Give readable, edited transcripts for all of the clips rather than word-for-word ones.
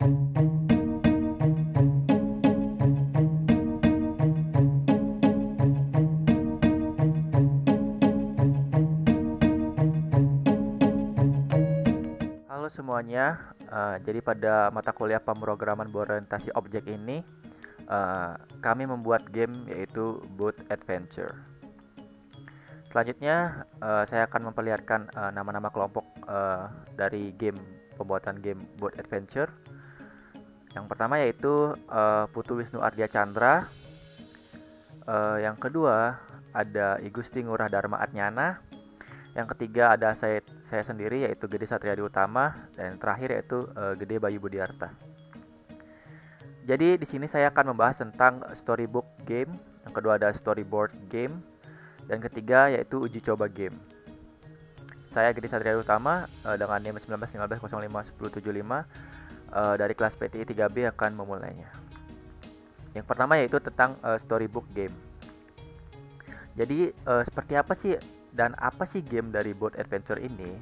Halo semuanya, jadi pada mata kuliah pemrograman berorientasi objek ini, kami membuat game yaitu Boat Adventure. Selanjutnya, saya akan memperlihatkan nama-nama kelompok dari game pembuatan game Boat Adventure. Yang pertama yaitu Putu Wisnu Ardya Chandra. Yang kedua ada I Gusti Ngurah Dharma Atnyana. Yang ketiga ada saya sendiri yaitu Gede Satriadi Utama, dan yang terakhir yaitu Gede Bayu Budiarta. Jadi di sini saya akan membahas tentang storybook game, yang kedua ada storyboard game, dan ketiga yaitu uji coba game. Saya Gede Satriadi Utama dengan NIM 1915051075 dari kelas PTI 3B akan memulainya. Yang pertama yaitu tentang storybook game. Jadi seperti apa sih dan apa sih game dari Boat Adventure ini?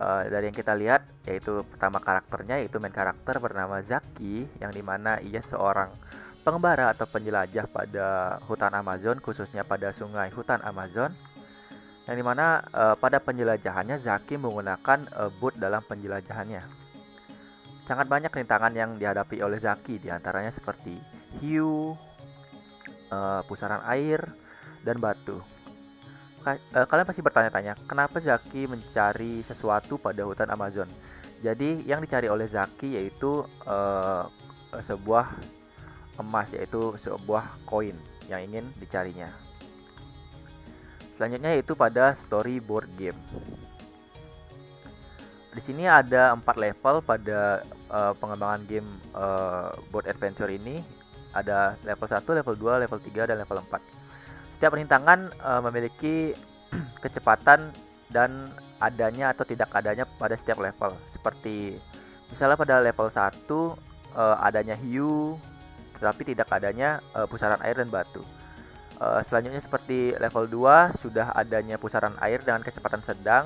Dari yang kita lihat yaitu pertama karakternya yaitu main karakter bernama Zaki, yang dimana ia seorang pengembara atau penjelajah pada hutan Amazon, khususnya pada sungai hutan Amazon, yang dimana pada penjelajahannya Zaki menggunakan boat dalam penjelajahannya. Sangat banyak rintangan yang dihadapi oleh Zaki, diantaranya seperti hiu, pusaran air, dan batu. Kalian pasti bertanya-tanya, kenapa Zaki mencari sesuatu pada hutan Amazon? Jadi yang dicari oleh Zaki yaitu sebuah emas, yaitu sebuah koin yang ingin dicarinya. Selanjutnya yaitu pada storyboard game. Di sini ada 4 level pada pengembangan game Boat Adventure ini. Ada level 1, level 2, level 3, dan level 4. Setiap rintangan memiliki kecepatan dan adanya atau tidak adanya pada setiap level. Seperti misalnya pada level 1 adanya hiu tetapi tidak adanya pusaran air dan batu. Selanjutnya seperti level 2 sudah adanya pusaran air dengan kecepatan sedang,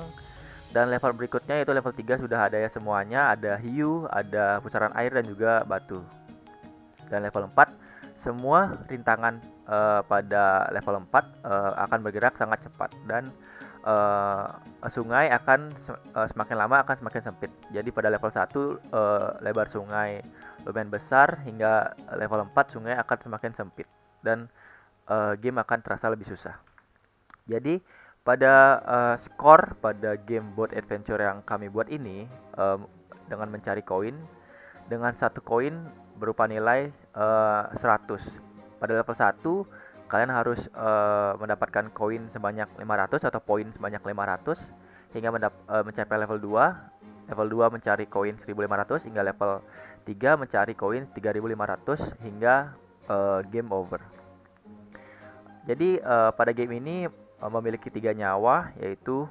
dan level berikutnya yaitu level 3 sudah adanya semuanya, ada hiu, ada pusaran air dan juga batu. Dan level 4 semua rintangan pada level 4 akan bergerak sangat cepat, dan sungai akan semakin lama akan semakin sempit. Jadi pada level 1 lebar sungai lumayan besar, hingga level 4 sungai akan semakin sempit dan game akan terasa lebih susah. Jadi pada skor pada game Boat Adventure yang kami buat ini, dengan mencari koin, dengan satu koin berupa nilai 100. Pada level 1 kalian harus mendapatkan koin sebanyak 500 atau poin sebanyak 500 hingga mencapai level 2. Level 2 mencari koin 1500 hingga level 3 mencari koin 3500 hingga game over. Jadi pada game ini memiliki 3 nyawa, yaitu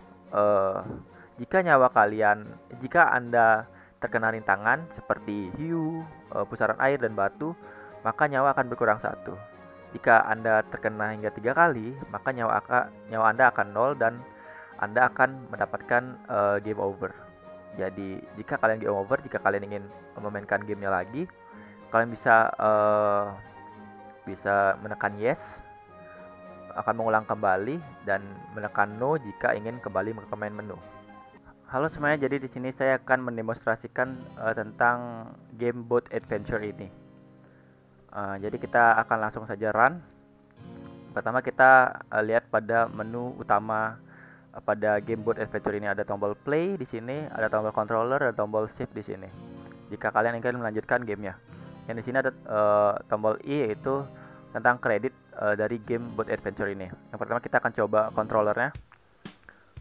jika Anda terkena rintangan seperti hiu, pusaran air, dan batu, maka nyawa akan berkurang 1. Jika Anda terkena hingga 3 kali, maka nyawa Anda akan 0 dan Anda akan mendapatkan game over. Jadi jika kalian game over, jika kalian ingin memainkan gamenya lagi, kalian bisa menekan yes akan mengulang kembali, dan menekan no jika ingin kembali ke main menu. Halo semuanya, jadi di sini saya akan mendemonstrasikan tentang game Boat Adventure ini. Jadi kita akan langsung saja run. Pertama kita lihat pada menu utama pada game Boat Adventure ini, ada tombol play di sini, ada tombol controller, ada tombol shift di sini. Jika kalian ingin melanjutkan gamenya, yang di sini ada tombol I, yaitu tentang kredit dari game Boat Adventure ini. Yang pertama kita akan coba controllernya.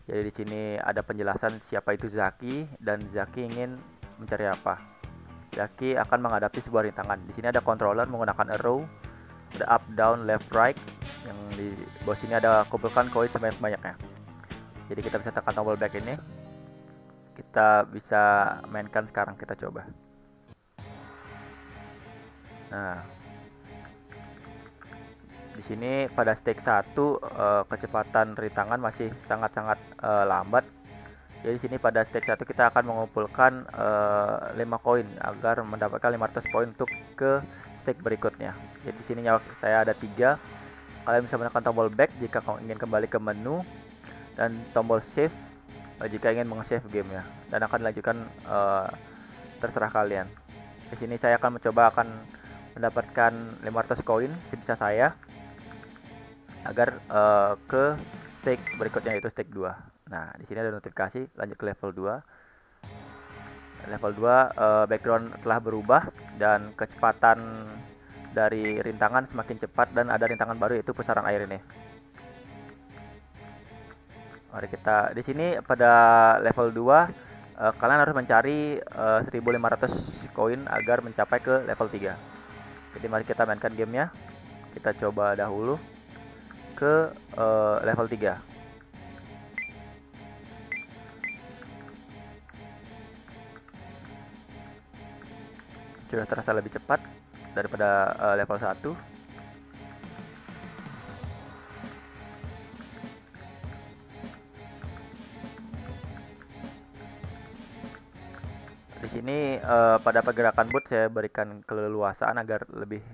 Jadi di sini ada penjelasan siapa itu Zaki dan Zaki ingin mencari apa. Zaki akan menghadapi sebuah rintangan. Di sini ada controller menggunakan arrow, ada up, down, left, right. Yang di bawah sini ada kumpulkan koin sebanyak-banyaknya. Jadi kita bisa tekan tombol back ini. Kita bisa mainkan sekarang, kita coba. Nah, di sini pada stage 1 kecepatan rintangan masih sangat-sangat lambat. Jadi sini pada stage 1 kita akan mengumpulkan 5 koin agar mendapatkan 500 poin untuk ke stage berikutnya. Jadi di sini nyawa saya ada 3. Kalian bisa menekan tombol back jika kamu ingin kembali ke menu, dan tombol save jika ingin meng-save game ya. Dan akan dilanjutkan terserah kalian. Di sini saya akan mencoba mendapatkan 500 koin sebisa saya agar ke stake berikutnya, yaitu stake 2. Nah, di sini ada notifikasi lanjut ke level 2. Level 2 background telah berubah dan kecepatan dari rintangan semakin cepat, dan ada rintangan baru yaitu pusaran air ini. Mari kita di sini pada level 2 kalian harus mencari 1500 koin agar mencapai ke level 3. Jadi mari kita mainkan gamenya. Kita coba dahulu ke level 3. Sudah terasa lebih cepat daripada level 1. Di sini pada pergerakan bot saya berikan keleluasaan agar lebih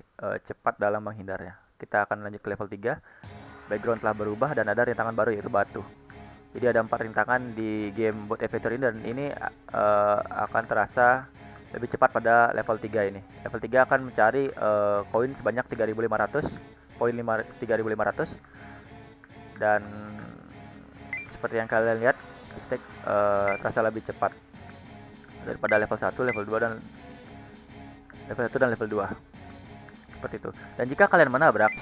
cepat dalam menghindarnya. Kita akan lanjut ke level 3. Background telah berubah dan ada rintangan baru yaitu batu. Jadi ada 4 rintangan di game Boat Adventure ini, dan ini akan terasa lebih cepat pada level 3 ini. Level 3 akan mencari koin sebanyak 3500, poin 3500, dan seperti yang kalian lihat stake terasa lebih cepat daripada level 1, level 2 dan level 2. Seperti itu. Dan jika kalian menabrak,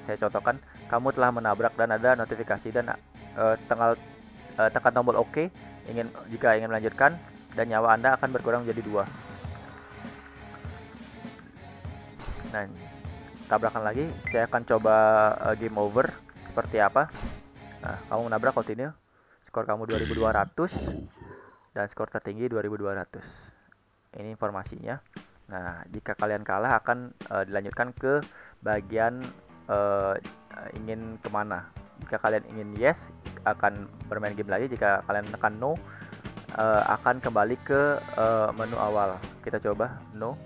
saya contohkan, kamu telah menabrak dan ada notifikasi dan tekan tombol OK jika ingin melanjutkan, dan nyawa Anda akan berkurang menjadi 2. Nah, tabrakan lagi, saya akan coba game over seperti apa. Nah, kamu menabrak, continue. Skor kamu 2200 dan skor tertinggi 2200. Ini informasinya. Nah, jika kalian kalah akan dilanjutkan ke bagian ingin kemana. Jika kalian ingin yes, akan bermain game lagi. Jika kalian tekan no, akan kembali ke menu awal. Kita coba no.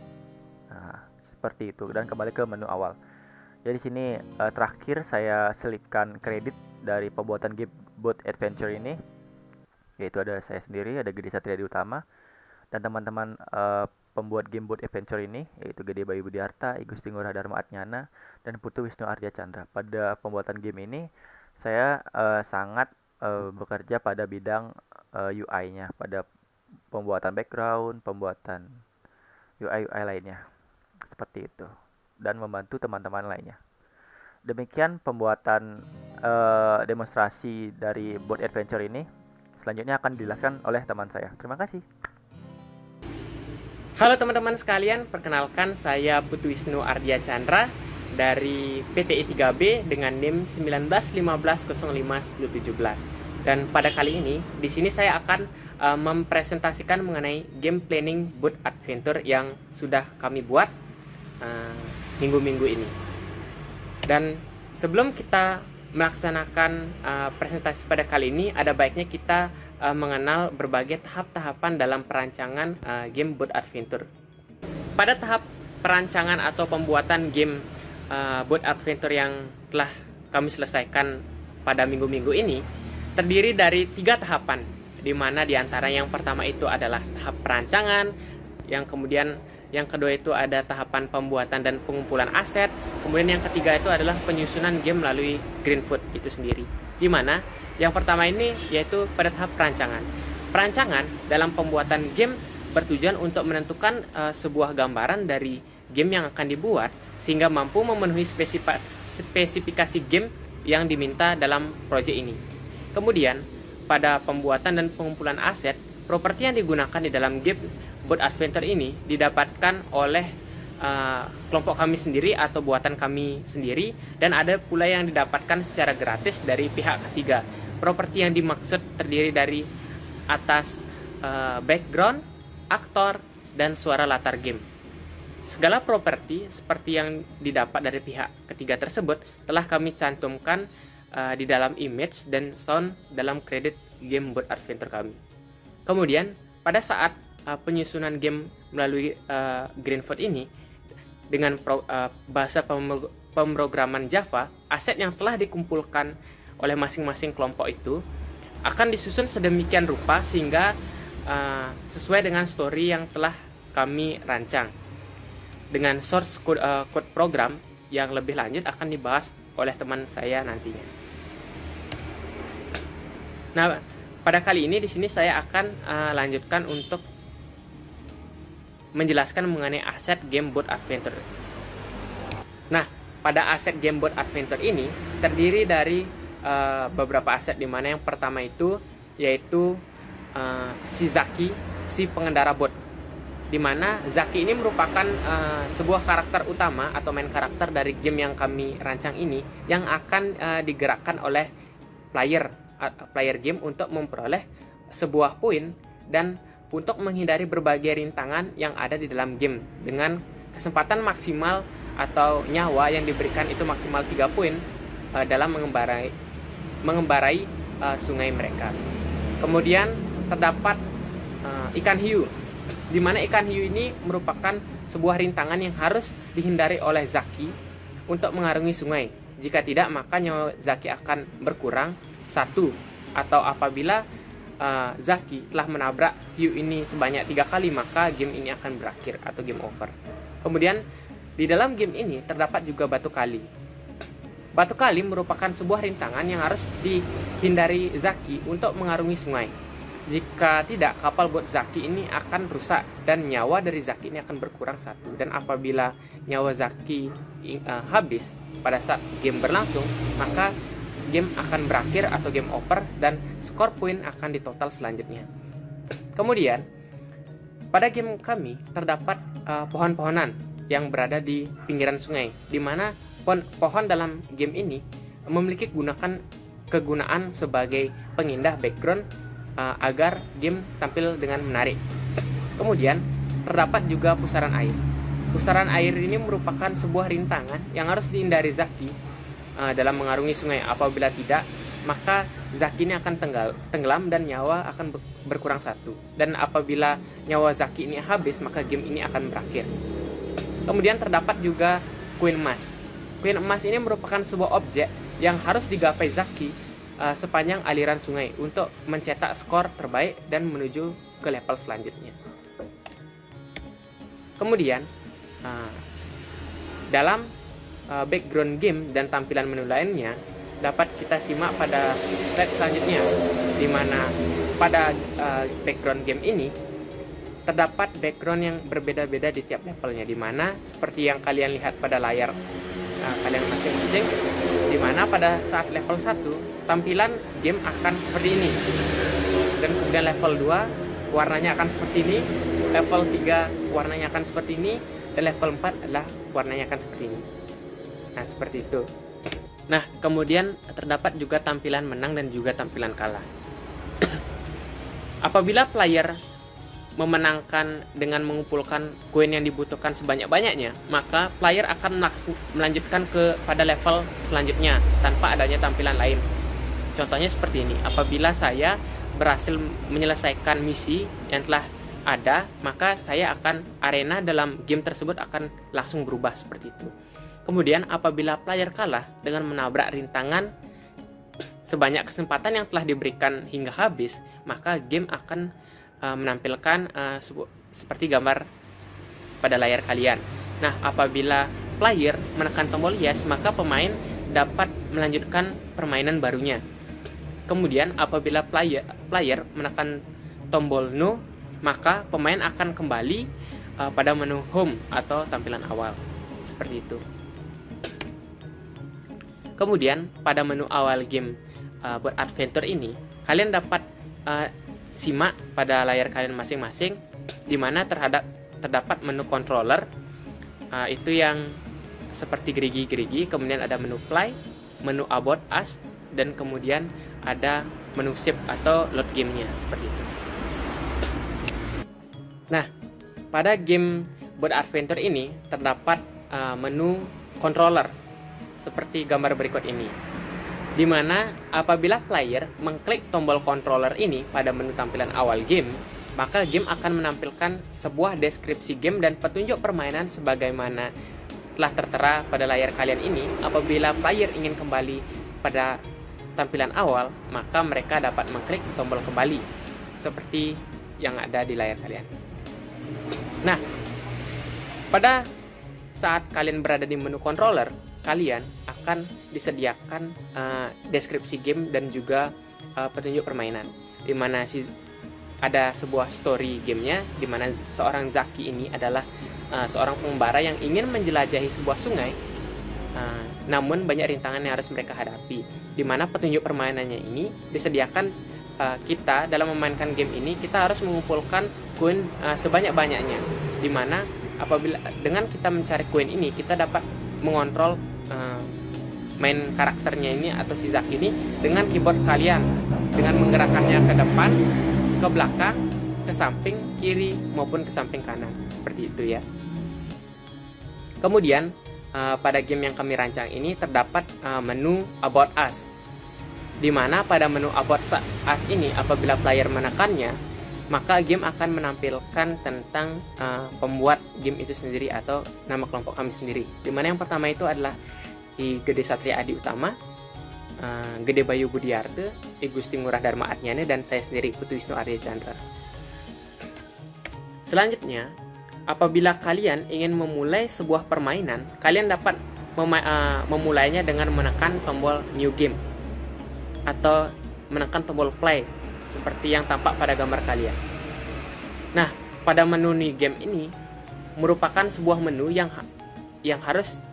Nah, seperti itu, dan kembali ke menu awal. Jadi sini terakhir saya selipkan kredit dari pembuatan game Boat Adventure ini, yaitu ada saya sendiri, ada Gede Satria di Utama, dan teman-teman pembuat game Boat Adventure ini, yaitu Gede Bayu Budiarta, Igusti Ngurah Dharma Atnyana, dan Putu Wisnu Ardia Chandra. Pada pembuatan game ini saya sangat bekerja pada bidang UI-nya, pada pembuatan background, pembuatan UI lainnya, seperti itu, dan membantu teman-teman lainnya. Demikian pembuatan demonstrasi dari Boat Adventure ini. Selanjutnya akan dijelaskan oleh teman saya. Terima kasih. Halo teman-teman sekalian, perkenalkan saya Putu Wisnu Ardia Chandra dari PTI 3B dengan NIM 1915051017. Dan pada kali ini, di sini saya akan mempresentasikan mengenai game planning Boat Adventure yang sudah kami buat minggu-minggu ini. Dan sebelum kita melaksanakan presentasi pada kali ini, ada baiknya kita mengenal berbagai tahap-tahapan dalam perancangan game Boat Adventure. Pada tahap perancangan atau pembuatan game Boat Adventure yang telah kami selesaikan pada minggu-minggu ini, terdiri dari 3 tahapan, di mana diantara yang pertama itu adalah tahap perancangan, yang kedua itu ada tahapan pembuatan dan pengumpulan aset, kemudian yang ketiga itu adalah penyusunan game melalui Greenfoot itu sendiri. Di mana yang pertama ini yaitu pada tahap perancangan. Perancangan dalam pembuatan game bertujuan untuk menentukan sebuah gambaran dari game yang akan dibuat sehingga mampu memenuhi spesifikasi game yang diminta dalam proyek ini. Kemudian pada pembuatan dan pengumpulan aset, properti yang digunakan di dalam game Boat Adventure ini didapatkan oleh kelompok kami sendiri atau buatan kami sendiri, dan ada pula yang didapatkan secara gratis dari pihak ketiga. Properti yang dimaksud terdiri dari atas background, aktor, dan suara latar game. Segala properti seperti yang didapat dari pihak ketiga tersebut telah kami cantumkan di dalam image dan sound dalam kredit game Boat Adventure kami. Kemudian pada saat penyusunan game melalui Greenfoot ini dengan bahasa pemrograman Java, aset yang telah dikumpulkan oleh masing-masing kelompok itu akan disusun sedemikian rupa sehingga sesuai dengan story yang telah kami rancang. Dengan source code program yang lebih lanjut akan dibahas oleh teman saya nantinya. Nah, pada kali ini di sini saya akan lanjutkan untuk menjelaskan mengenai aset game board adventure. Nah, pada aset game board adventure ini terdiri dari beberapa aset, di mana yang pertama itu yaitu si Zaki, si pengendara bot, di mana Zaki ini merupakan sebuah karakter utama atau main karakter dari game yang kami rancang ini, yang akan digerakkan oleh player game untuk memperoleh sebuah poin dan untuk menghindari berbagai rintangan yang ada di dalam game, dengan kesempatan maksimal atau nyawa yang diberikan itu maksimal 3 poin dalam mengembarai sungai mereka. Kemudian terdapat ikan hiu, di mana ikan hiu ini merupakan sebuah rintangan yang harus dihindari oleh Zaki untuk mengarungi sungai. Jika tidak, maka nyawa Zaki akan berkurang 1, atau apabila Zaki telah menabrak hiu ini sebanyak 3 kali, maka game ini akan berakhir atau game over. Kemudian di dalam game ini terdapat juga batu kali. Batu kali merupakan sebuah rintangan yang harus dihindari Zaki untuk mengarungi sungai. Jika tidak, kapal bot Zaki ini akan rusak dan nyawa dari Zaki ini akan berkurang 1. Dan apabila nyawa Zaki habis pada saat game berlangsung, maka game akan berakhir atau game over dan skor poin akan ditotal selanjutnya. Kemudian pada game kami terdapat pohon-pohonan yang berada di pinggiran sungai, di mana pohon dalam game ini memiliki kegunaan sebagai pengindah background agar game tampil dengan menarik. Kemudian terdapat juga pusaran air. Pusaran air ini merupakan sebuah rintangan yang harus dihindari Zaki dalam mengarungi sungai. Apabila tidak, maka Zaki ini akan tenggelam dan nyawa akan berkurang 1. Dan apabila nyawa Zaki ini habis, maka game ini akan berakhir. Kemudian terdapat juga koin emas. Koin emas ini merupakan sebuah objek yang harus digapai Zaki sepanjang aliran sungai untuk mencetak skor terbaik dan menuju ke level selanjutnya. Kemudian dalam background game dan tampilan menu lainnya dapat kita simak pada slide selanjutnya, di mana pada background game ini terdapat background yang berbeda-beda di tiap levelnya, di mana seperti yang kalian lihat pada layar kalian masing-masing, di mana pada saat level 1 tampilan game akan seperti ini, dan kemudian level 2 warnanya akan seperti ini, level 3 warnanya akan seperti ini, dan level 4 adalah warnanya akan seperti ini. Nah, seperti itu. Nah, kemudian terdapat juga tampilan menang dan juga tampilan kalah. Apabila player memenangkan dengan mengumpulkan koin yang dibutuhkan sebanyak-banyaknya, maka player akan melanjutkan pada level selanjutnya tanpa adanya tampilan lain. Contohnya seperti ini. Apabila saya berhasil menyelesaikan misi yang telah ada, maka saya akan arena dalam game tersebut akan langsung berubah seperti itu. Kemudian apabila player kalah dengan menabrak rintangan sebanyak kesempatan yang telah diberikan hingga habis, maka game akan menampilkan seperti gambar pada layar kalian. Nah, apabila player menekan tombol yes, maka pemain dapat melanjutkan permainan barunya. Kemudian apabila player menekan tombol no, maka pemain akan kembali pada menu home atau tampilan awal. Seperti itu. Kemudian pada menu awal game buat adventure ini, kalian dapat simak pada layar kalian masing-masing, di mana terdapat menu controller, itu yang seperti gerigi-gerigi, kemudian ada menu play, menu about us, dan kemudian ada menu save atau load gamenya, seperti itu. Nah, pada game board adventure ini terdapat menu controller seperti gambar berikut ini. Dimana apabila player mengklik tombol controller ini pada menu tampilan awal game, maka game akan menampilkan sebuah deskripsi game dan petunjuk permainan sebagaimana telah tertera pada layar kalian ini. Apabila player ingin kembali pada tampilan awal, maka mereka dapat mengklik tombol kembali seperti yang ada di layar kalian. Nah, pada saat kalian berada di menu controller, kalian akan disediakan deskripsi game dan juga petunjuk permainan, di mana ada sebuah story gamenya, di mana seorang Zaki ini adalah seorang pengembara yang ingin menjelajahi sebuah sungai, namun banyak rintangan yang harus mereka hadapi. Di mana petunjuk permainannya ini disediakan kita dalam memainkan game ini, kita harus mengumpulkan koin sebanyak-banyaknya. Di mana apabila dengan kita mencari koin ini, kita dapat mengontrol main karakternya ini atau si Zaki ini dengan keyboard kalian, dengan menggerakkannya ke depan, ke belakang, ke samping kiri maupun ke samping kanan, seperti itu ya. Kemudian pada game yang kami rancang ini terdapat menu About Us, di mana pada menu About Us ini apabila player menekannya, maka game akan menampilkan tentang pembuat game itu sendiri atau nama kelompok kami sendiri. Dimana yang pertama itu adalah I Gede Satria Adi Utama, Gede Bayu Budiarte, I Gusti Ngurah Dharma Atnyane, dan saya sendiri Putu Wisnu Arya Chandra. Selanjutnya, apabila kalian ingin memulai sebuah permainan, kalian dapat memulainya dengan menekan tombol New Game atau menekan tombol Play seperti yang tampak pada gambar kalian. Nah, pada menu New Game ini merupakan sebuah menu yang harus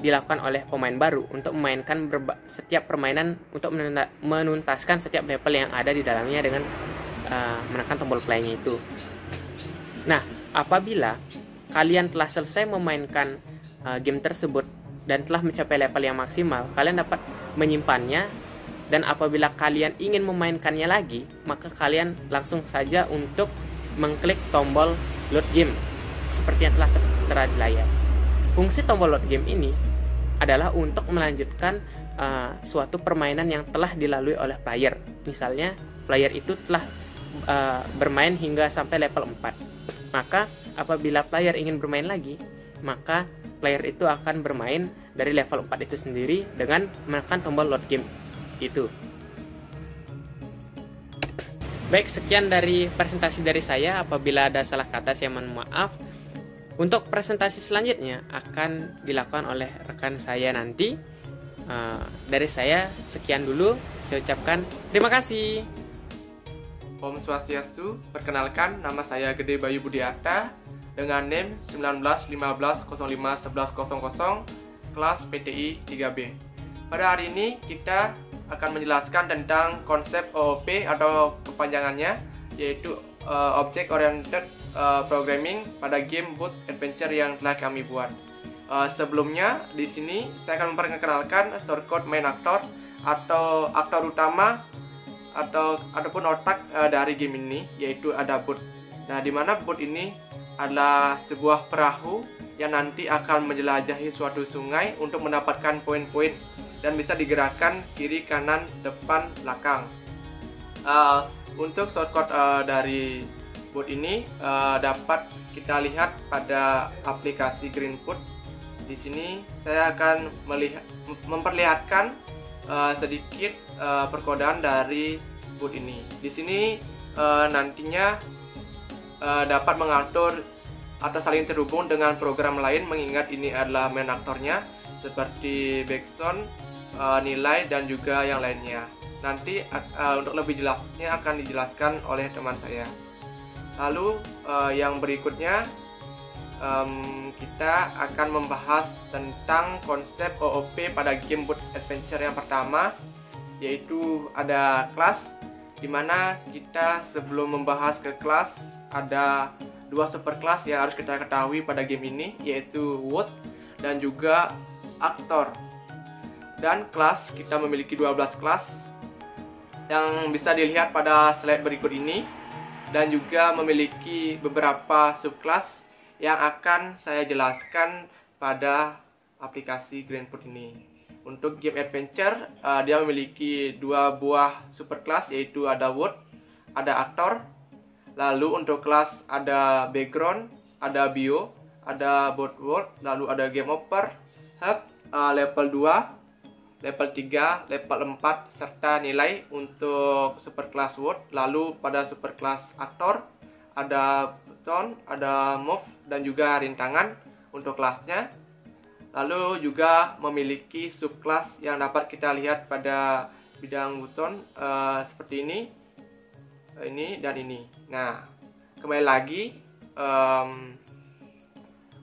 dilakukan oleh pemain baru untuk memainkan setiap permainan, untuk menuntaskan setiap level yang ada di dalamnya dengan menekan tombol play-nya itu. Nah, apabila kalian telah selesai memainkan game tersebut dan telah mencapai level yang maksimal, kalian dapat menyimpannya. Dan apabila kalian ingin memainkannya lagi, maka kalian langsung saja untuk mengklik tombol load game seperti yang telah tertera di layar. Fungsi tombol load game ini adalah untuk melanjutkan suatu permainan yang telah dilalui oleh player. Misalnya player itu telah bermain hingga sampai level 4. Maka apabila player ingin bermain lagi, maka player itu akan bermain dari level 4 itu sendiri dengan menekan tombol load game itu. Baik, sekian dari presentasi dari saya. Apabila ada salah kata, saya mohon maaf. Untuk presentasi selanjutnya akan dilakukan oleh rekan saya nanti. Dari saya sekian dulu. Saya ucapkan terima kasih. Om Swastiastu. Perkenalkan, nama saya Gede Bayu Budiarte dengan NIM 1915051100, kelas PTI 3B. Pada hari ini kita akan menjelaskan tentang konsep OOP atau kepanjangannya, yaitu Object Oriented Programming pada game Boot Adventure yang telah kami buat. Sebelumnya di sini saya akan memperkenalkan shortcode main aktor atau aktor utama ataupun otak dari game ini, yaitu ada boot. Nah, di mana boot ini adalah sebuah perahu yang nanti akan menjelajahi suatu sungai untuk mendapatkan poin-poin dan bisa digerakkan kiri, kanan, depan, belakang. Untuk shortcode dari boot ini dapat kita lihat pada aplikasi Greenfoot. Di sini saya akan memperlihatkan sedikit perkodaan dari boot ini. Di sini nantinya dapat mengatur atau saling terhubung dengan program lain, mengingat ini adalah main aktornya seperti background, nilai, dan juga yang lainnya. Nanti untuk lebih jelasnya akan dijelaskan oleh teman saya. Lalu yang berikutnya kita akan membahas tentang konsep OOP pada game Boot Adventure yang pertama, yaitu ada kelas, dimana kita sebelum membahas ke kelas ada dua superkelas yang harus kita ketahui pada game ini, yaitu Wood dan juga Aktor. Dan kelas, kita memiliki 12 kelas yang bisa dilihat pada slide berikut ini, dan juga memiliki beberapa subkelas yang akan saya jelaskan pada aplikasi Greenfoot ini. Untuk game adventure, dia memiliki dua buah superclass, yaitu ada world, ada actor. Lalu untuk kelas ada background, ada bio, ada board world, lalu ada game over, hub, level 2, level 3, level 4, serta nilai untuk superclass world. Lalu pada superclass actor ada tone, ada move, dan juga rintangan untuk kelasnya. Lalu juga memiliki subclass yang dapat kita lihat pada bidang buton seperti ini dan ini. Nah, kembali lagi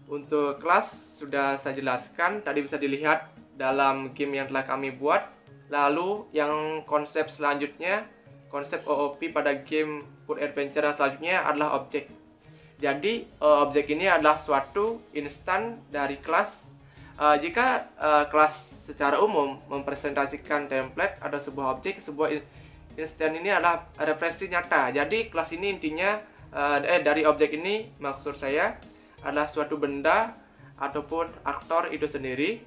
untuk kelas sudah saya jelaskan, tadi bisa dilihat dalam game yang telah kami buat. Lalu yang konsep selanjutnya, konsep OOP pada game Board Adventure selanjutnya adalah objek. Jadi objek ini adalah suatu instan dari kelas. Jika kelas secara umum mempresentasikan template ada sebuah objek, sebuah instan ini adalah referensi nyata. Jadi kelas ini intinya dari objek ini maksud saya adalah suatu benda ataupun aktor itu sendiri.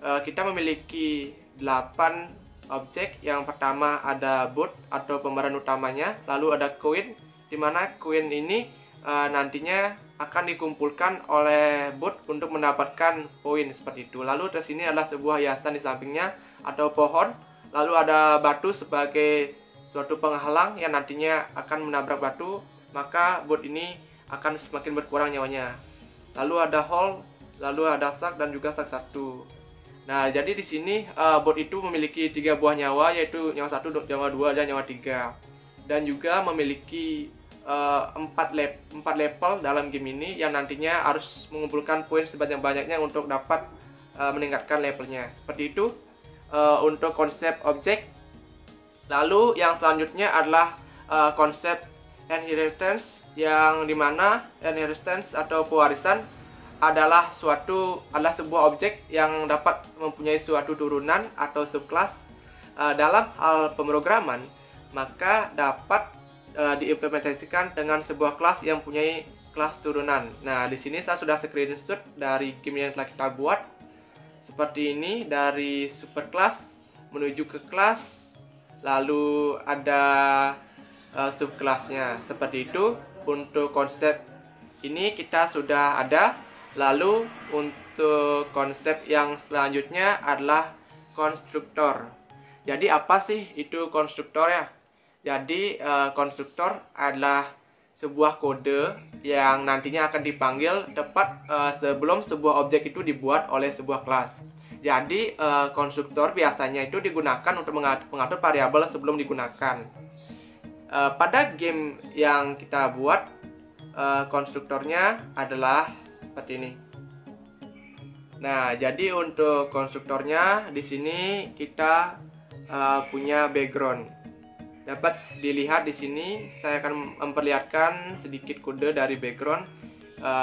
Kita memiliki 8 objek. Yang pertama ada board atau pemeran utamanya, lalu ada coin, di mana coin ini nantinya akan dikumpulkan oleh bot untuk mendapatkan poin seperti itu. Lalu di sini adalah sebuah hiasan di sampingnya atau pohon. Lalu ada batu sebagai suatu penghalang yang nantinya akan menabrak batu, maka bot ini akan semakin berkurang nyawanya. Lalu ada hole, lalu ada sak dan juga sak 1. Nah, jadi di sini bot itu memiliki 3 buah nyawa, yaitu nyawa 1, nyawa 2, dan nyawa 3. Dan juga memiliki 4 level dalam game ini yang nantinya harus mengumpulkan poin sebanyak-banyaknya untuk dapat meningkatkan levelnya. Seperti itu untuk konsep objek. Lalu yang selanjutnya adalah konsep inheritance, yang dimana inheritance atau pewarisan adalah sebuah objek yang dapat mempunyai suatu turunan atau subclass dalam hal pemrograman, maka dapat diimplementasikan dengan sebuah kelas yang mempunyai kelas turunan. Nah, di sini saya sudah screenshot dari game yang telah kita buat. Seperti ini, dari superclass menuju ke kelas, lalu ada subclassnya. Seperti itu untuk konsep ini kita sudah ada. Lalu untuk konsep yang selanjutnya adalah konstruktor. Jadi apa sih itu konstruktor ya? Jadi konstruktor adalah sebuah kode yang nantinya akan dipanggil tepat sebelum sebuah objek itu dibuat oleh sebuah kelas. Jadi konstruktor biasanya itu digunakan untuk mengatur variabel sebelum digunakan. Pada game yang kita buat, konstruktornya adalah seperti ini. Nah, jadi untuk konstruktornya di sini kita punya background. Dapat dilihat di sini, saya akan memperlihatkan sedikit kode dari background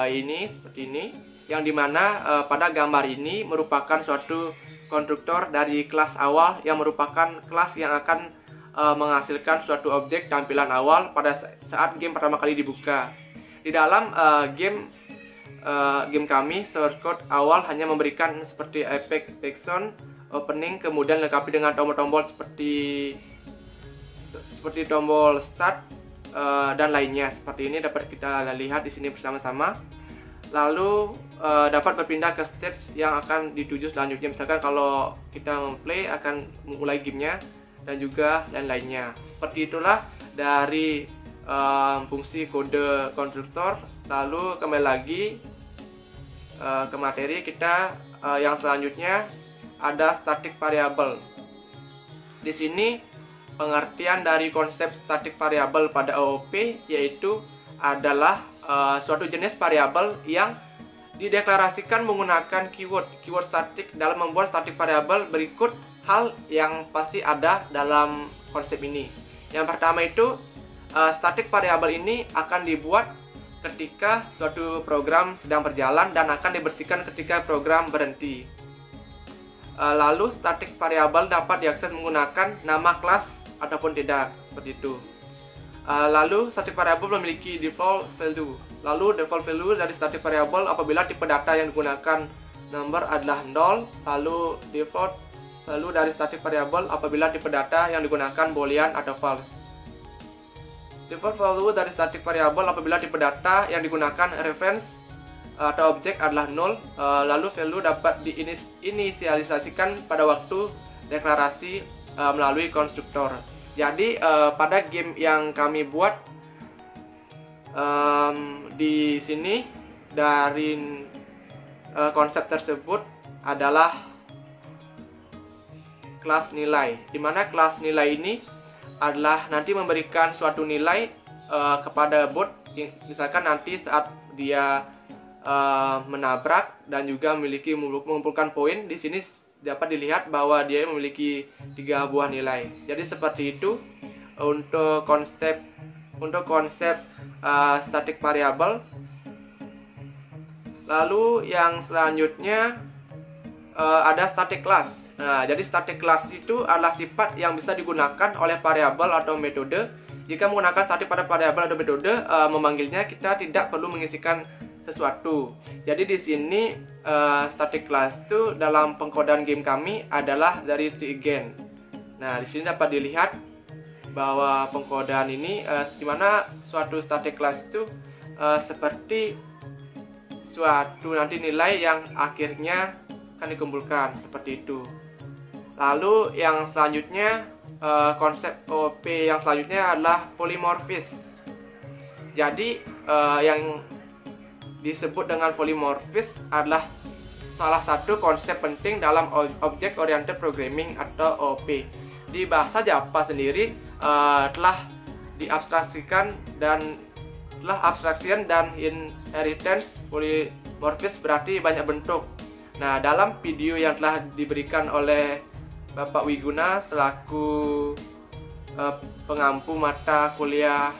ini seperti ini, yang dimana pada gambar ini merupakan suatu konstruktor dari kelas awal yang merupakan kelas yang akan menghasilkan suatu objek tampilan awal pada saat game pertama kali dibuka. Di dalam game kami, source code awal hanya memberikan seperti efek background, opening, kemudian lengkapi dengan tombol-tombol seperti tombol start dan lainnya. Seperti ini dapat kita lihat di sini bersama-sama. Lalu dapat berpindah ke stage yang akan dituju selanjutnya. Misalkan kalau kita memplay akan memulai gamenya dan juga lain-lainnya. Seperti itulah dari fungsi kode konstruktor. Lalu kembali lagi ke materi kita, yang selanjutnya ada static variable. Di sini pengertian dari konsep static variable pada OOP yaitu adalah suatu jenis variabel yang dideklarasikan menggunakan keyword static. Dalam membuat static variable, berikut hal yang pasti ada dalam konsep ini. Yang pertama itu, static variable ini akan dibuat ketika suatu program sedang berjalan dan akan dibersihkan ketika program berhenti. Lalu static variable dapat diakses menggunakan nama kelas ataupun tidak, seperti itu. Lalu static variable memiliki default value. Lalu default value dari static variable apabila tipe data yang digunakan number adalah 0, lalu default value dari static variable apabila tipe data yang digunakan boolean atau false. Default value dari static variable apabila tipe data yang digunakan reference atau objek adalah null, lalu value dapat diinisialisasikan pada waktu deklarasi melalui konstruktor. Jadi pada game yang kami buat di sini dari konsep tersebut adalah kelas nilai, di mana kelas nilai ini adalah nanti memberikan suatu nilai kepada bot, misalkan nanti saat dia menabrak dan juga mengumpulkan poin. Di sini dapat dilihat bahwa dia memiliki 3 buah nilai. Jadi seperti itu untuk konsep static variable. Lalu yang selanjutnya ada static class. Nah, jadi static class itu adalah sifat yang bisa digunakan oleh variabel atau metode. Jika menggunakan static pada variabel atau metode, memanggilnya kita tidak perlu mengisikan sesuatu. Jadi di sini static class itu dalam pengkodean game kami adalah dari again. Nah, di sini dapat dilihat bahwa pengkodean ini di mana suatu static class itu seperti suatu nanti nilai yang akhirnya akan dikumpulkan seperti itu. Lalu yang selanjutnya konsep OP yang selanjutnya adalah polymorphism. Jadi yang disebut dengan polymorphism adalah salah satu konsep penting dalam Object Oriented Programming atau OP. Di bahasa Java sendiri telah diabstraksikan dan inheritance. Polymorphism berarti banyak bentuk. Nah, dalam video yang telah diberikan oleh Bapak Wiguna selaku pengampu mata kuliah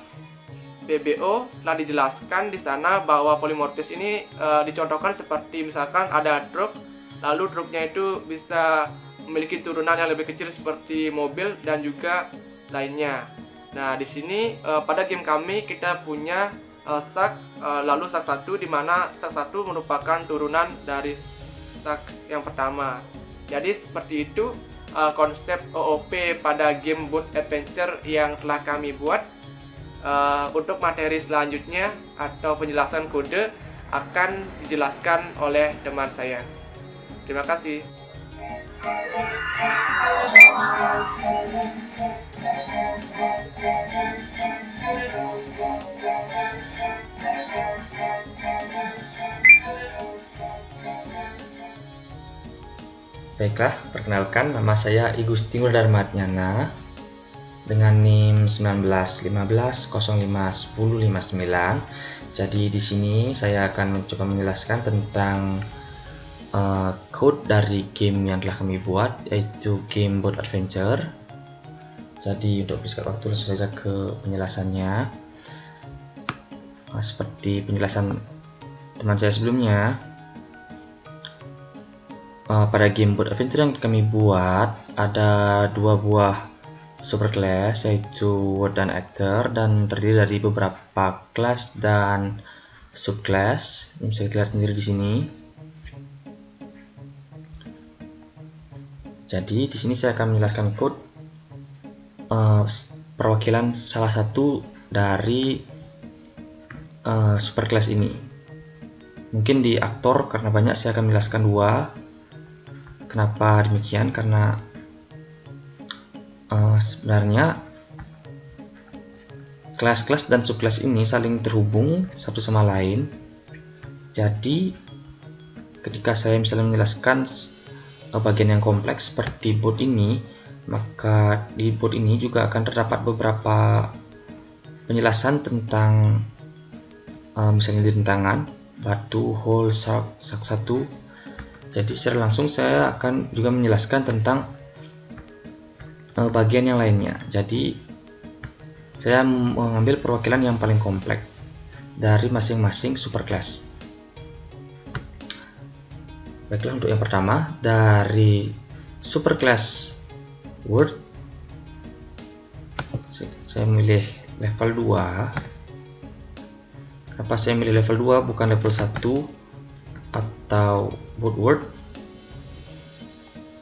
PBO telah dijelaskan di sana bahwa polymorphism ini dicontohkan seperti misalkan ada truk, lalu truknya itu bisa memiliki turunan yang lebih kecil seperti mobil dan juga lainnya. Nah, di sini pada game kami kita punya sak, lalu sak 1, di mana sak 1 merupakan turunan dari sak yang pertama. Jadi seperti itu konsep OOP pada game Boat Adventure yang telah kami buat. Untuk materi selanjutnya atau penjelasan kode akan dijelaskan oleh teman saya. Terima kasih. Baiklah, perkenalkan, nama saya I Gusti Darmatnyana dengan NIM 1915051059. Jadi di sini saya akan mencoba menjelaskan tentang code dari game yang telah kami buat, yaitu game Boat Adventure. Jadi untuk persingkat waktu langsung saja ke penjelasannya. Seperti penjelasan teman saya sebelumnya, pada game Boat Adventure yang kami buat ada 2 buah superclass, yaitu Word dan Actor, dan terdiri dari beberapa kelas dan subclass. Ini bisa kita lihat sendiri di sini. Jadi di sini saya akan menjelaskan code perwakilan salah satu dari superclass ini. Mungkin di aktor karena banyak saya akan menjelaskan 2. Kenapa demikian? Karena sebenarnya kelas-kelas dan subkelas ini saling terhubung satu sama lain. Jadi ketika saya misalnya menjelaskan bagian yang kompleks seperti boat ini, maka di boat ini juga akan terdapat beberapa penjelasan tentang misalnya rintangan, batu, hole, sak 1. Jadi secara langsung saya akan juga menjelaskan tentang bagian yang lainnya. Jadi saya mengambil perwakilan yang paling kompleks dari masing-masing superclass. Baiklah, untuk yang pertama dari superclass Word, saya memilih level 2. Kenapa saya memilih level 2 bukan level 1 atau Boat Word?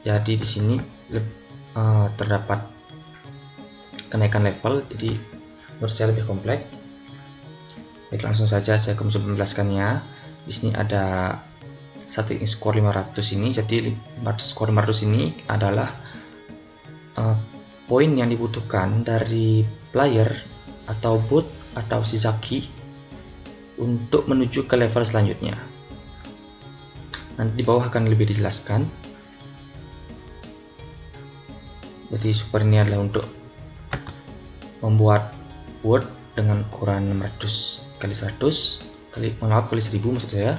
Jadi di sini terdapat kenaikan level, jadi menurut saya lebih kompleks. Baik, langsung saja saya akan mencoba menjelaskannya. Di sini ada starting score 500 ini, jadi skor 500 ini adalah poin yang dibutuhkan dari player atau bot atau Shizaki untuk menuju ke level selanjutnya. Nanti di bawah akan lebih dijelaskan. Jadi super ini adalah untuk membuat word dengan ukuran 600 kali 100 kali 1000 maksud saya.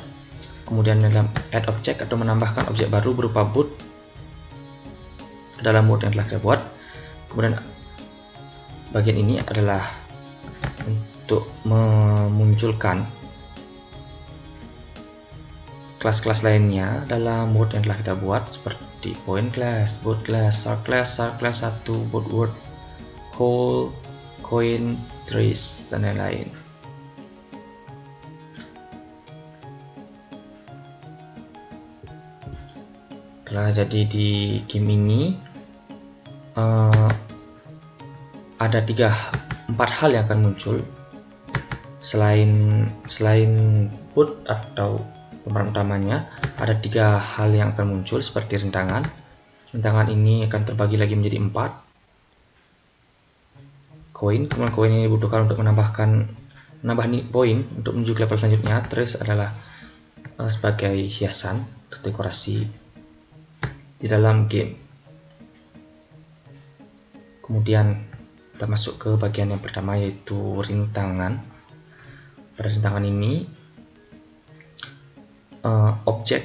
Kemudian dalam add object atau menambahkan objek baru berupa boot ke dalam word yang telah kita buat. Kemudian bagian ini adalah untuk memunculkan kelas-kelas lainnya dalam word yang telah kita buat, seperti point class, boot class, star class 1, boot word, whole, coin, trace, dan lain-lain. Telah jadi di game ini ada 4 hal yang akan muncul selain boot atau pemeran utamanya. Ada 3 hal yang akan muncul seperti rintangan. Rintangan ini akan terbagi lagi menjadi 4. Koin, kemudian koin ini dibutuhkan untuk menambah poin untuk menuju ke level selanjutnya. Trace adalah sebagai hiasan atau dekorasi di dalam game. Kemudian kita masuk ke bagian yang pertama, yaitu rintangan. Pada rintangan ini objek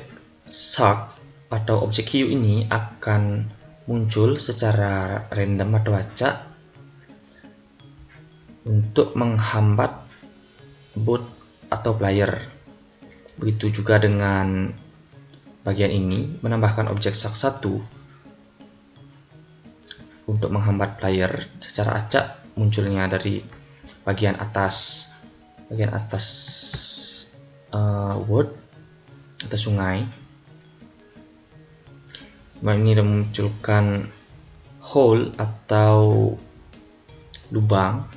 shark atau objek hiu ini akan muncul secara random atau acak untuk menghambat bot atau player. Begitu juga dengan bagian ini, menambahkan objek shark 1 untuk menghambat player secara acak munculnya dari bagian atas word atau sungai. Ini memunculkan hole atau lubang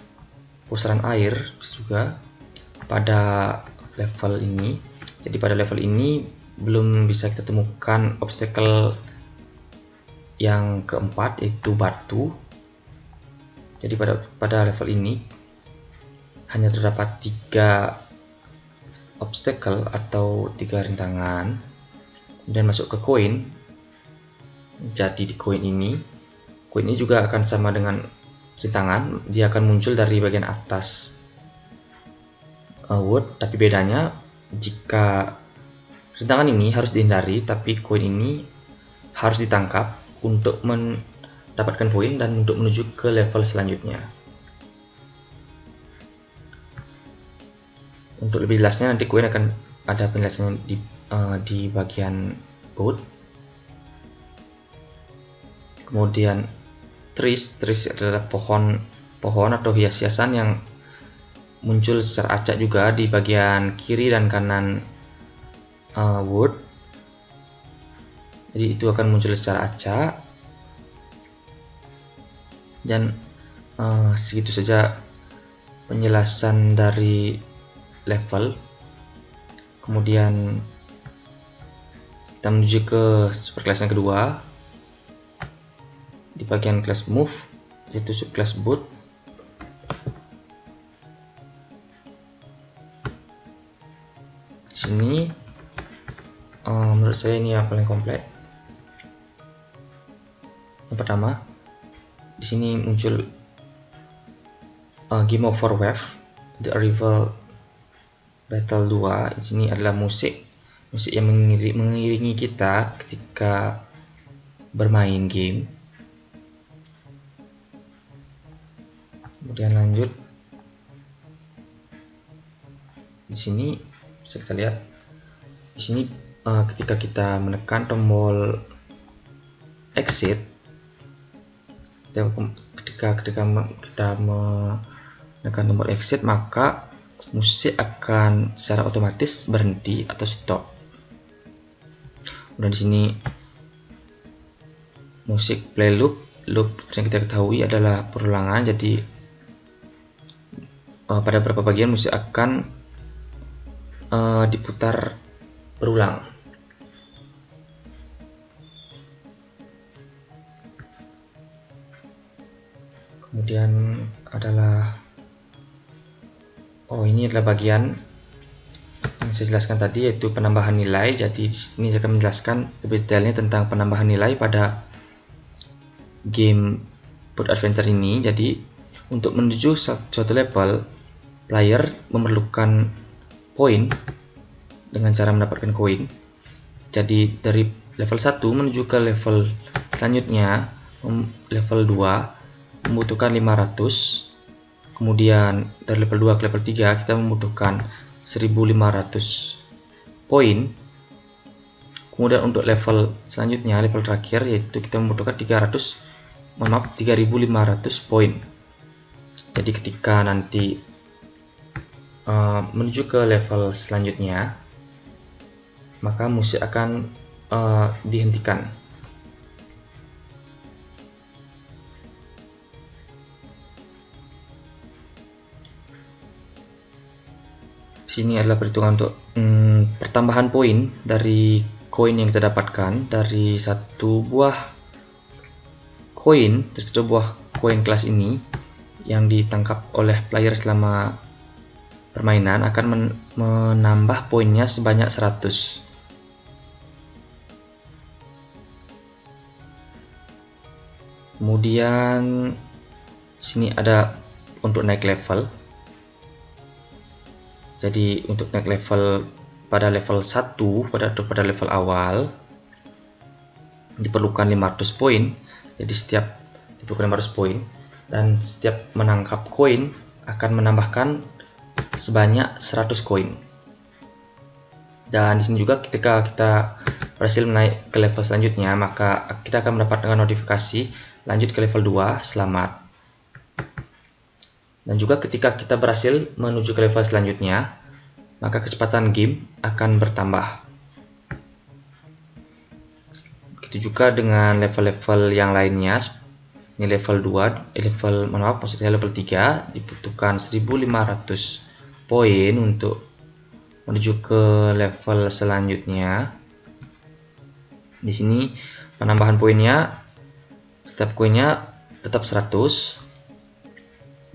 pusaran air juga pada level ini. Jadi pada level ini belum bisa kita temukan obstacle yang keempat, yaitu batu. Jadi pada level ini hanya terdapat 3 obstacle atau 3 rintangan. Dan masuk ke koin. Jadi di koin ini juga akan sama dengan rintangan, dia akan muncul dari bagian atas wood, tapi bedanya jika rintangan ini harus dihindari, tapi koin ini harus ditangkap untuk mendapatkan poin dan untuk menuju ke level selanjutnya. Untuk lebih jelasnya nanti koin akan ada penjelasannya di bagian boot. Kemudian trees adalah pohon atau hias-hiasan yang muncul secara acak juga di bagian kiri dan kanan wood. Jadi itu akan muncul secara acak. Dan segitu saja penjelasan dari level. Kemudian kita menuju ke superclass yang kedua di bagian class move, yaitu subclass boot. Di sini menurut saya ini yang paling kompleks. Yang pertama, di sini muncul Game Over Wave, The Arrival Battle 2. Di sini adalah musik yang mengiringi kita ketika bermain game. Kemudian lanjut, di sini bisa kita lihat, di sini ketika kita menekan tombol exit, ketika kita menekan tombol exit, maka musik akan secara otomatis berhenti atau stop. Kemudian di sini musik play loop yang kita ketahui adalah perulangan, jadi pada beberapa bagian musik akan diputar berulang. Kemudian ini adalah bagian yang saya jelaskan tadi, yaitu penambahan nilai. Jadi di sini saya akan menjelaskan lebih detailnya tentang penambahan nilai pada game Boat Adventure ini. Jadi untuk menuju suatu level, player memerlukan poin dengan cara mendapatkan koin. Jadi dari level 1 menuju ke level selanjutnya, level 2 membutuhkan 500. Kemudian dari level 2 ke level 3 kita membutuhkan 1500 poin. Kemudian untuk level selanjutnya, level terakhir, yaitu kita membutuhkan 3500 poin. Jadi ketika nanti menuju ke level selanjutnya, maka musik akan dihentikan. Sini adalah perhitungan untuk pertambahan poin dari koin yang kita dapatkan dari satu buah koin kelas ini yang ditangkap oleh player selama permainan akan menambah poinnya sebanyak 100. Kemudian sini ada untuk naik level. Jadi untuk naik level pada level 1 pada level awal diperlukan 500 poin. Jadi setiap diperlukan 500 poin, dan setiap menangkap koin akan menambahkan sebanyak 100 koin. Dan di sini juga ketika kita berhasil naik ke level selanjutnya, maka kita akan mendapatkan notifikasi lanjut ke level 2, selamat. Dan juga ketika kita berhasil menuju ke level selanjutnya, maka kecepatan game akan bertambah. Begitu juga dengan level-level yang lainnya. Ini level 2, maksudnya level 3 dibutuhkan 1500 poin untuk menuju ke level selanjutnya. Di sini penambahan poinnya, setiap koinnya tetap 100.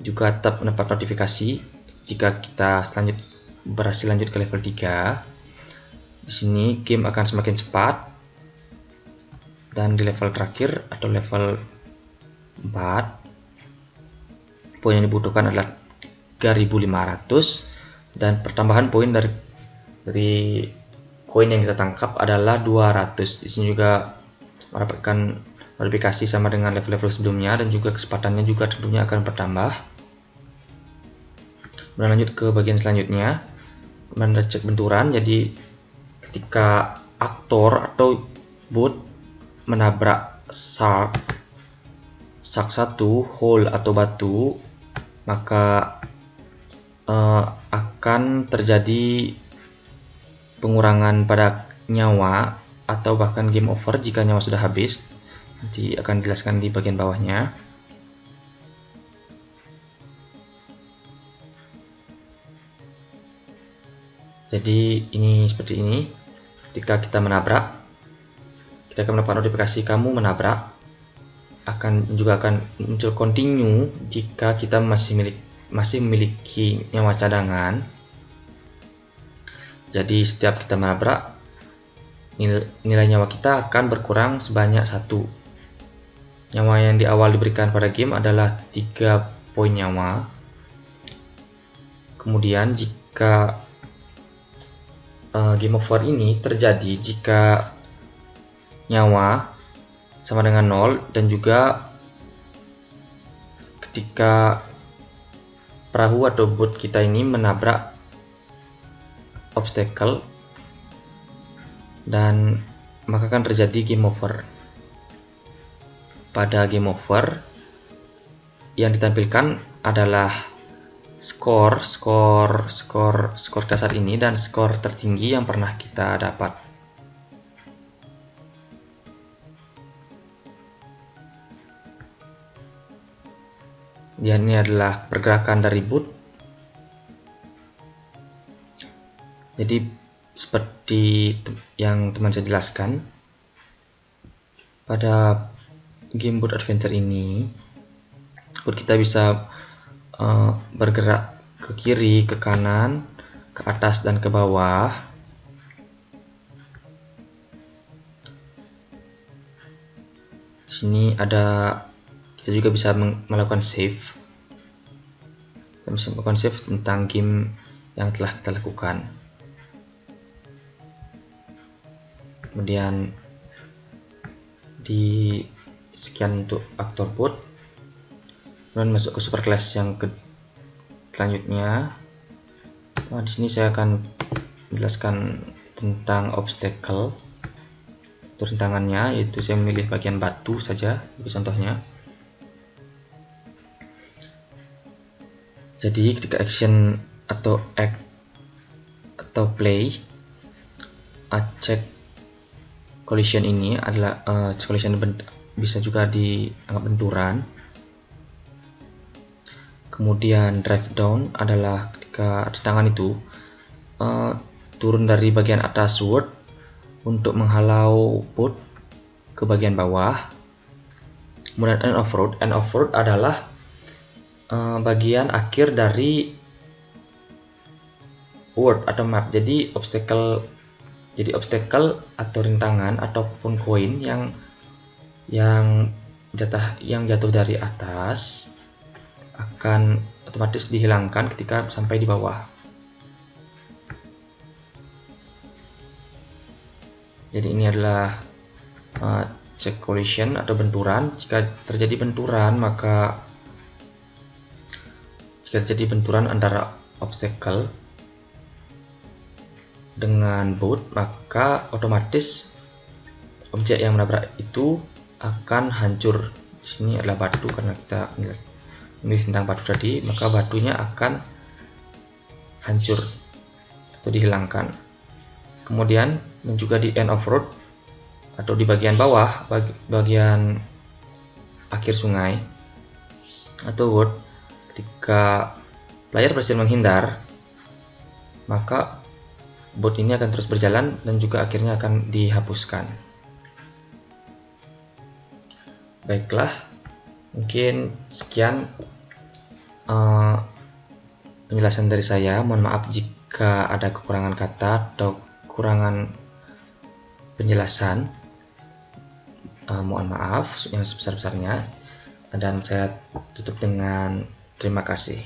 Juga tetap mendapat notifikasi jika kita berhasil lanjut ke level 3. Di sini game akan semakin cepat, dan di level terakhir atau level 4 poin yang dibutuhkan adalah 3500, dan pertambahan poin dari koin yang kita tangkap adalah 200. Di sini juga mendapatkan notifikasi sama dengan level-level sebelumnya, dan juga kecepatannya juga tentunya akan bertambah. Kemudian lanjut ke bagian selanjutnya, kemudian ada cek benturan. Jadi ketika aktor atau boat menabrak shark satu, hole atau batu, maka akan terjadi pengurangan pada nyawa atau bahkan game over jika nyawa sudah habis. Nanti akan dijelaskan di bagian bawahnya. Jadi ini seperti ini. Ketika kita menabrak, kita akan mendapat notifikasi kamu menabrak. Juga akan muncul continue jika kita masih memiliki nyawa cadangan. Jadi setiap kita menabrak, nilai nyawa kita akan berkurang sebanyak 1. Nyawa yang di awal diberikan pada game adalah 3 poin nyawa. Kemudian jika game over ini terjadi jika nyawa sama dengan 0, dan juga ketika perahu atau boat kita ini menabrak obstacle, dan maka akan terjadi game over. Pada game over yang ditampilkan adalah skor dasar ini dan skor tertinggi yang pernah kita dapat. Dan ini adalah pergerakan dari boot. Jadi seperti yang teman saya jelaskan, pada game boot adventure ini boot kita bisa bergerak ke kiri, ke kanan, ke atas dan ke bawah. Di sini ada, kita juga bisa melakukan save. Kita bisa melakukan save tentang game yang telah kita lakukan. Kemudian di sekian untuk aktor boot. Kemudian masuk ke super class yang selanjutnya. Nah, di sini saya akan menjelaskan tentang obstacle. Itu rintangannya, yaitu saya memilih bagian batu saja sebagai contohnya. Jadi ketika action atau act atau play, check collision ini adalah collision bisa juga dianggap benturan. Kemudian drive down adalah ketika rintangan itu turun dari bagian atas word untuk menghalau boot ke bagian bawah. Kemudian end of road adalah bagian akhir dari word atau map. Jadi obstacle atau rintangan ataupun koin yang jatuh dari atas akan otomatis dihilangkan ketika sampai di bawah. Jadi ini adalah check collision atau benturan. Jika terjadi benturan antara obstacle dengan boot, maka otomatis objek yang menabrak itu akan hancur. Di sini adalah batu, karena kita memilih tentang batu tadi, maka batunya akan hancur atau dihilangkan. Kemudian dan juga di end of road atau di bagian bawah, bagian akhir sungai atau word, ketika player berhasil menghindar, maka bot ini akan terus berjalan dan juga akhirnya akan dihapuskan. Baiklah, mungkin sekian penjelasan dari saya. Mohon maaf jika ada kekurangan kata atau kekurangan penjelasan. Mohon maaf yang sebesar-besarnya, dan saya tutup dengan terima kasih.